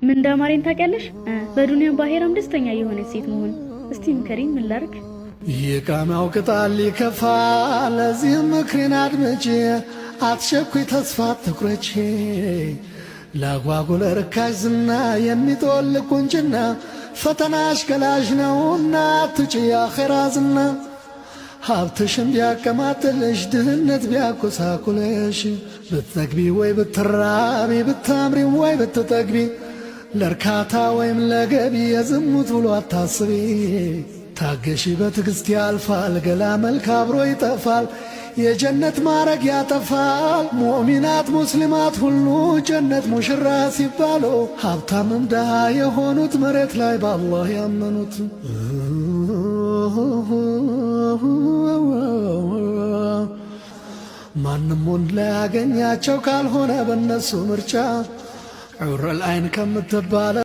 ምን እንደማረኝ ታውቂያለሽ? በዱንያም ባሄራም ደስተኛ የሆነች ሴት መሆን። እስቲ ምከሪኝ፣ ምን ላድርግ? የቃማው ቅጣል ሊከፋ ለዚህ ምክሬን አድምጪ፣ አትሸኩይ ተስፋ አትቁረጪ። ለጓጉለ ርካሽ ዝና የሚጦልቅ ቁንጅና ፈተናሽ ገላሽ ነውና አትጪ አኼራ ዝና። ሀብትሽም ቢያቀማጥልሽ ድህነት ቢያኮሳኩልሽ ብትጠግቢ ወይ ብትራቢ ብታምሪም ወይ ብትጠግቢ ለርካታ ወይም ለገቢ የዝሙት ብሎ አታስቢ። ታገሺ በትዕግሥት ያልፋል ገላ መልክ አብሮ ይጠፋል የጀነት ማረግ ያጠፋል። ሙእሚናት ሙስሊማት ሁሉ ጀነት ሙሽራ ሲባሉ ሀብታምም ደሃ የሆኑት መሬት ላይ በአላህ ያመኑት። ማንም ወንድ ላይ ያገኛቸው ካልሆነ በነሱ ምርጫ ዑረል አይን ከምትባለ